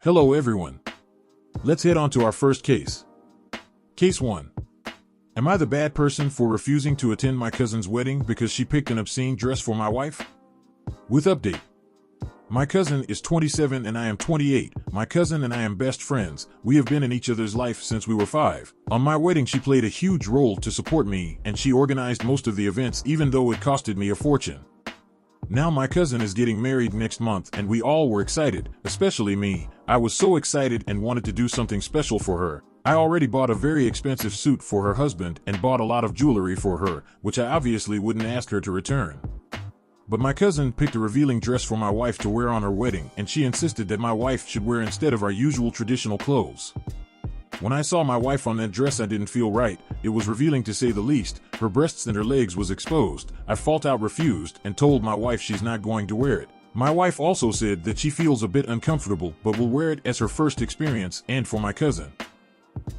Hello everyone. Let's head on to our first case. Case 1. Am I the bad person for refusing to attend my cousin's wedding because she picked an obscene dress for my wife? With update. My cousin is 27 and I am 28. My cousin and I am best friends. We have been in each other's life since we were 5. On my wedding she played a huge role to support me and she organized most of the events even though it costed me a fortune. Now my cousin is getting married next month and we all were excited, especially me. I was so excited and wanted to do something special for her. I already bought a very expensive suit for her husband and bought a lot of jewelry for her, which I obviously wouldn't ask her to return. But my cousin picked a revealing dress for my wife to wear on her wedding and she insisted that my wife should wear instead of our usual traditional clothes. When I saw my wife on that dress I didn't feel right. It was revealing to say the least. Her breasts and her legs was exposed. I flat out refused and told my wife she's not going to wear it. My wife also said that she feels a bit uncomfortable but will wear it as her first experience and for my cousin.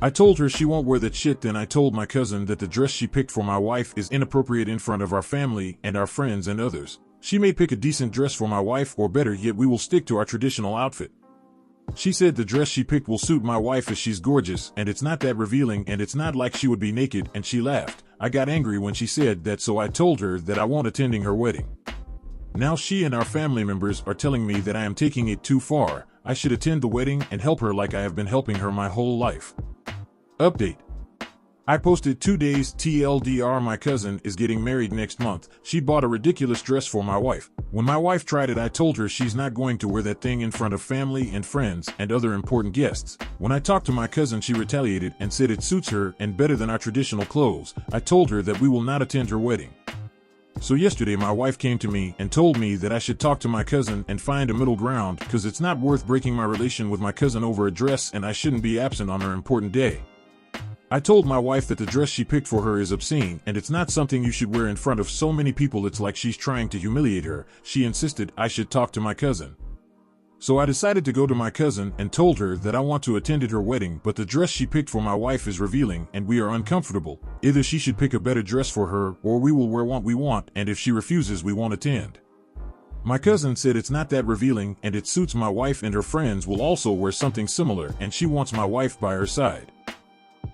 I told her she won't wear that shit. Then I told my cousin that the dress she picked for my wife is inappropriate in front of our family and our friends and others. She may pick a decent dress for my wife, or better yet we will stick to our traditional outfit. She said the dress she picked will suit my wife as she's gorgeous and it's not that revealing and it's not like she would be naked, and she laughed. I got angry when she said that, so I told her that I won't attending her wedding. Now she and our family members are telling me that I am taking it too far. I should attend the wedding and help her like I have been helping her my whole life. Update. I posted 2 days TLDR. My cousin is getting married next month. She bought a ridiculous dress for my wife. When my wife tried it I told her she's not going to wear that thing in front of family and friends and other important guests. When I talked to my cousin she retaliated and said it suits her and better than our traditional clothes. I told her that we will not attend her wedding. So yesterday my wife came to me and told me that I should talk to my cousin and find a middle ground because it's not worth breaking my relation with my cousin over a dress and I shouldn't be absent on her important day. I told my wife that the dress she picked for her is obscene and it's not something you should wear in front of so many people. It's like she's trying to humiliate her. She insisted I should talk to my cousin. So I decided to go to my cousin and told her that I want to attend her wedding, but the dress she picked for my wife is revealing and we are uncomfortable. Either she should pick a better dress for her or we will wear what we want, and if she refuses we won't attend. My cousin said it's not that revealing and it suits my wife and her friends will also wear something similar and she wants my wife by her side.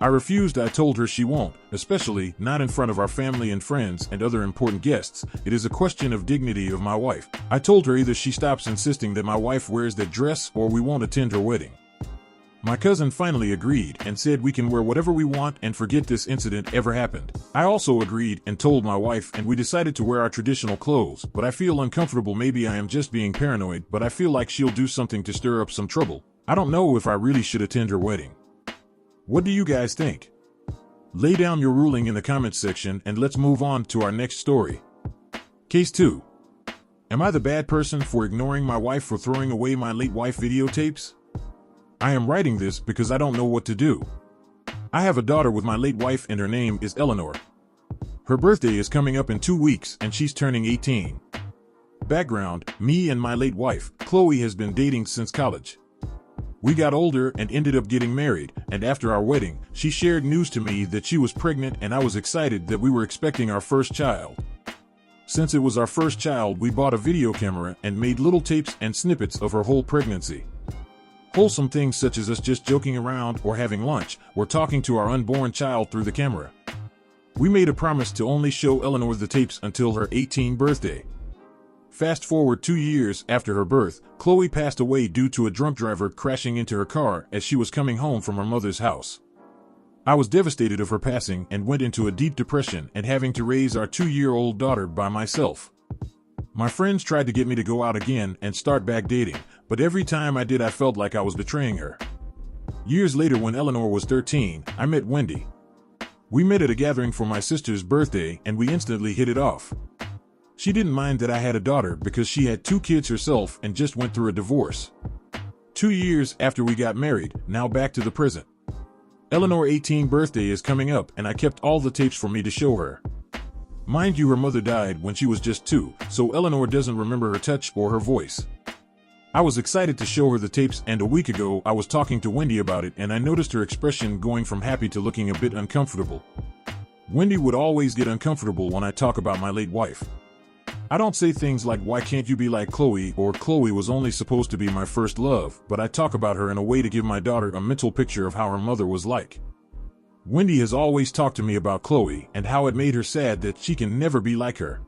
I refused. I told her she won't, especially not in front of our family and friends and other important guests. It is a question of dignity of my wife. I told her either she stops insisting that my wife wears that dress or we won't attend her wedding. My cousin finally agreed and said we can wear whatever we want and forget this incident ever happened. I also agreed and told my wife and we decided to wear our traditional clothes, but I feel uncomfortable. Maybe I am just being paranoid, but I feel like she'll do something to stir up some trouble. I don't know if I really should attend her wedding. What do you guys think? Lay down your ruling in the comments section and let's move on to our next story. Case 2. Am I the bad person for ignoring my wife for throwing away my late wife videotapes? I am writing this because I don't know what to do. I have a daughter with my late wife and her name is Eleanor. Her birthday is coming up in 2 weeks and she's turning 18. Background: me and my late wife, Chloe, has been dating since college. We got older and ended up getting married, and after our wedding, she shared news to me that she was pregnant and I was excited that we were expecting our first child. Since it was our first child, we bought a video camera and made little tapes and snippets of her whole pregnancy. Wholesome things such as us just joking around or having lunch or talking to our unborn child through the camera. We made a promise to only show Eleanor the tapes until her 18th birthday. Fast forward 2 years after her birth, Chloe passed away due to a drunk driver crashing into her car as she was coming home from her mother's house. I was devastated of her passing and went into a deep depression and having to raise our 2-year-old daughter by myself. My friends tried to get me to go out again and start back dating, but every time I did I felt like I was betraying her. Years later, when Eleanor was 13, I met Wendy. We met at a gathering for my sister's birthday and we instantly hit it off. She didn't mind that I had a daughter because she had 2 kids herself and just went through a divorce. 2 years after we got married, now back to the present. Eleanor's 18th birthday is coming up and I kept all the tapes for me to show her. Mind you, her mother died when she was just 2, so Eleanor doesn't remember her touch or her voice. I was excited to show her the tapes, and a week ago I was talking to Wendy about it and I noticed her expression going from happy to looking a bit uncomfortable. Wendy would always get uncomfortable when I talk about my late wife. I don't say things like, why can't you be like Chloe, or Chloe was only supposed to be my first love, but I talk about her in a way to give my daughter a mental picture of how her mother was like. Wendy has always talked to me about Chloe and how it made her sad that she can never be like her.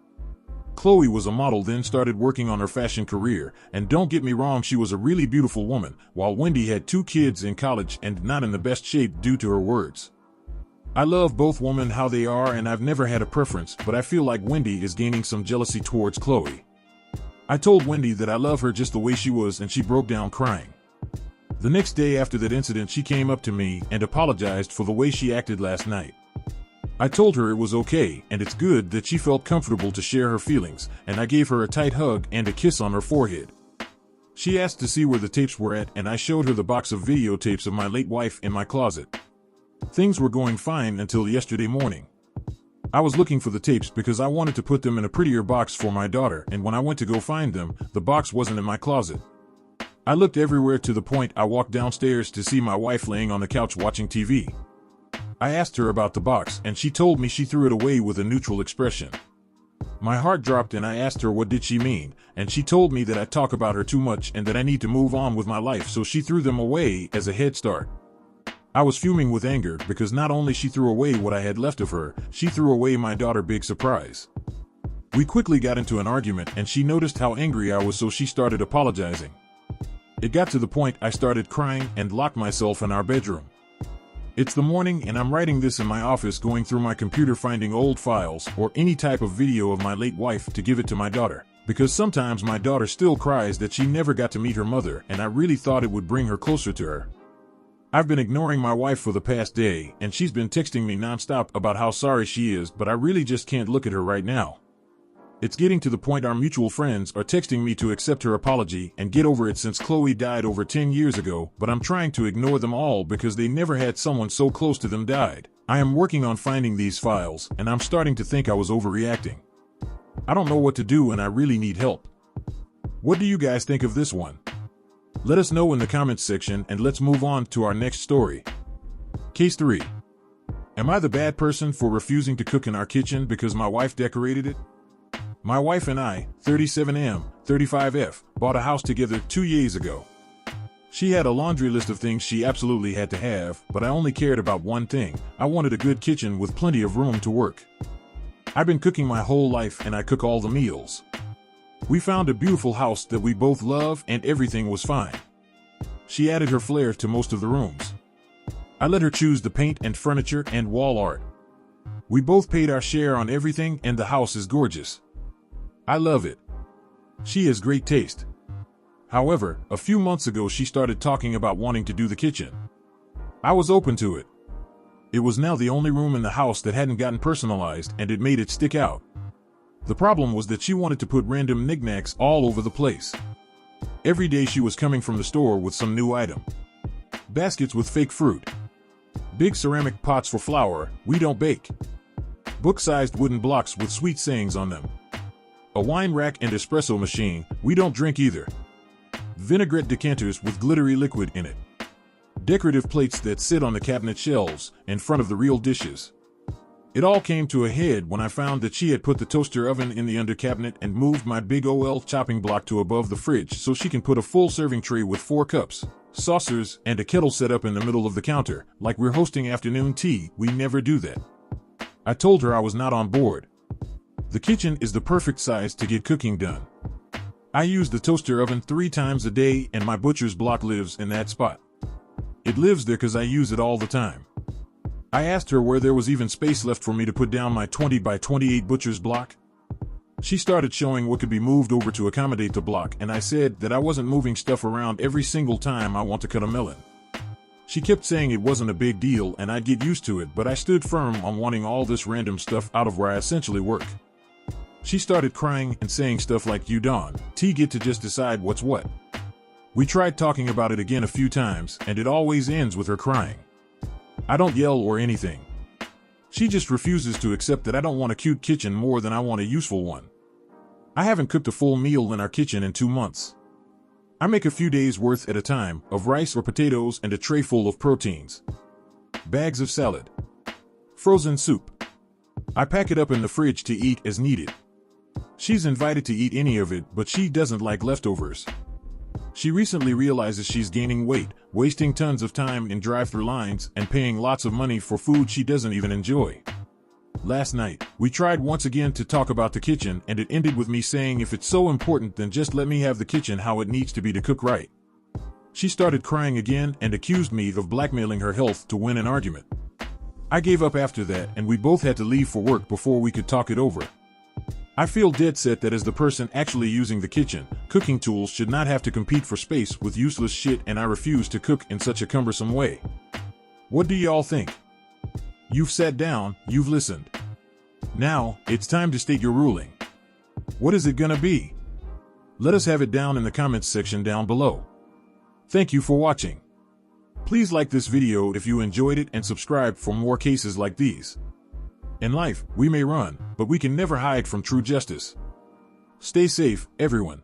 Chloe was a model, then started working on her fashion career, and don't get me wrong, she was a really beautiful woman, while Wendy had 2 kids in college and not in the best shape due to her words. I love both women how they are, and I've never had a preference, but I feel like Wendy is gaining some jealousy towards Chloe. I told Wendy that I love her just the way she was, and she broke down crying. The next day after that incident, she came up to me and apologized for the way she acted last night. I told her it was okay, and it's good that she felt comfortable to share her feelings, and I gave her a tight hug and a kiss on her forehead. She asked to see where the tapes were at, and I showed her the box of videotapes of my late wife in my closet. Things were going fine until yesterday morning. I was looking for the tapes because I wanted to put them in a prettier box for my daughter, and when I went to go find them, the box wasn't in my closet. I looked everywhere to the point I walked downstairs to see my wife laying on the couch watching TV. I asked her about the box, and she told me she threw it away with a neutral expression. My heart dropped, and I asked her what did she mean, and she told me that I talk about her too much and that I need to move on with my life, so she threw them away as a head start. I was fuming with anger because not only she threw away what I had left of her, she threw away my daughter. Big surprise. We quickly got into an argument, and she noticed how angry I was, so she started apologizing. It got to the point I started crying and locked myself in our bedroom. It's the morning, and I'm writing this in my office, going through my computer finding old files or any type of video of my late wife to give it to my daughter, because sometimes my daughter still cries that she never got to meet her mother, and I really thought it would bring her closer to her. I've been ignoring my wife for the past day, and she's been texting me nonstop about how sorry she is, but I really just can't look at her right now. It's getting to the point our mutual friends are texting me to accept her apology and get over it since Chloe died over 10 years ago, but I'm trying to ignore them all because they never had someone so close to them died. I am working on finding these files, and I'm starting to think I was overreacting. I don't know what to do, and I really need help. What do you guys think of this one? Let us know in the comments section, and let's move on to our next story. Case 3. Am I the bad person for refusing to cook in our kitchen because my wife decorated it? My wife and I, 37M, 35F, bought a house together 2 years ago. She had a laundry list of things she absolutely had to have, but I only cared about one thing. I wanted a good kitchen with plenty of room to work. I've been cooking my whole life, and I cook all the meals. We found a beautiful house that we both love, and everything was fine. She added her flair to most of the rooms. I let her choose the paint and furniture and wall art. We both paid our share on everything, and the house is gorgeous. I love it. She has great taste. However, a few months ago she started talking about wanting to do the kitchen. I was open to it. It was now the only room in the house that hadn't gotten personalized, and it made it stick out. The problem was that she wanted to put random knickknacks all over the place. Every day she was coming from the store with some new item. Baskets with fake fruit. Big ceramic pots for flour, we don't bake. Book-sized wooden blocks with sweet sayings on them. A wine rack and espresso machine, we don't drink either. Vinaigrette decanters with glittery liquid in it. Decorative plates that sit on the cabinet shelves in front of the real dishes. It all came to a head when I found that she had put the toaster oven in the under cabinet and moved my big OL chopping block to above the fridge so she can put a full serving tray with 4 cups, saucers, and a kettle set up in the middle of the counter, like we're hosting afternoon tea. We never do that. I told her I was not on board. The kitchen is the perfect size to get cooking done. I use the toaster oven 3 times a day, and my butcher's block lives in that spot. It lives there because I use it all the time. I asked her where there was even space left for me to put down my 20 by 28 butcher's block. She started showing what could be moved over to accommodate the block, and I said that I wasn't moving stuff around every single time I want to cut a melon. She kept saying it wasn't a big deal and I'd get used to it, but I stood firm on wanting all this random stuff out of where I essentially work. She started crying and saying stuff like, "You don't get to just decide what's what." We tried talking about it again a few times, and it always ends with her crying. I don't yell or anything. She just refuses to accept that I don't want a cute kitchen more than I want a useful one. I haven't cooked a full meal in our kitchen in 2 months. I make a few days' worth at a time of rice or potatoes and a tray full of proteins. Bags of salad. Frozen soup. I pack it up in the fridge to eat as needed. She's invited to eat any of it, but she doesn't like leftovers. She recently realizes she's gaining weight, wasting tons of time in drive-thru lines, and paying lots of money for food she doesn't even enjoy. Last night, we tried once again to talk about the kitchen, and it ended with me saying if it's so important then just let me have the kitchen how it needs to be to cook right. She started crying again and accused me of blackmailing her health to win an argument. I gave up after that, and we both had to leave for work before we could talk it over. I feel dead set that as the person actually using the kitchen, cooking tools should not have to compete for space with useless shit, and I refuse to cook in such a cumbersome way. What do y'all think? You've sat down, you've listened. Now, it's time to state your ruling. What is it gonna be? Let us have it down in the comments section down below. Thank you for watching. Please like this video if you enjoyed it and subscribe for more cases like these. In life, we may run, but we can never hide from true justice. Stay safe, everyone.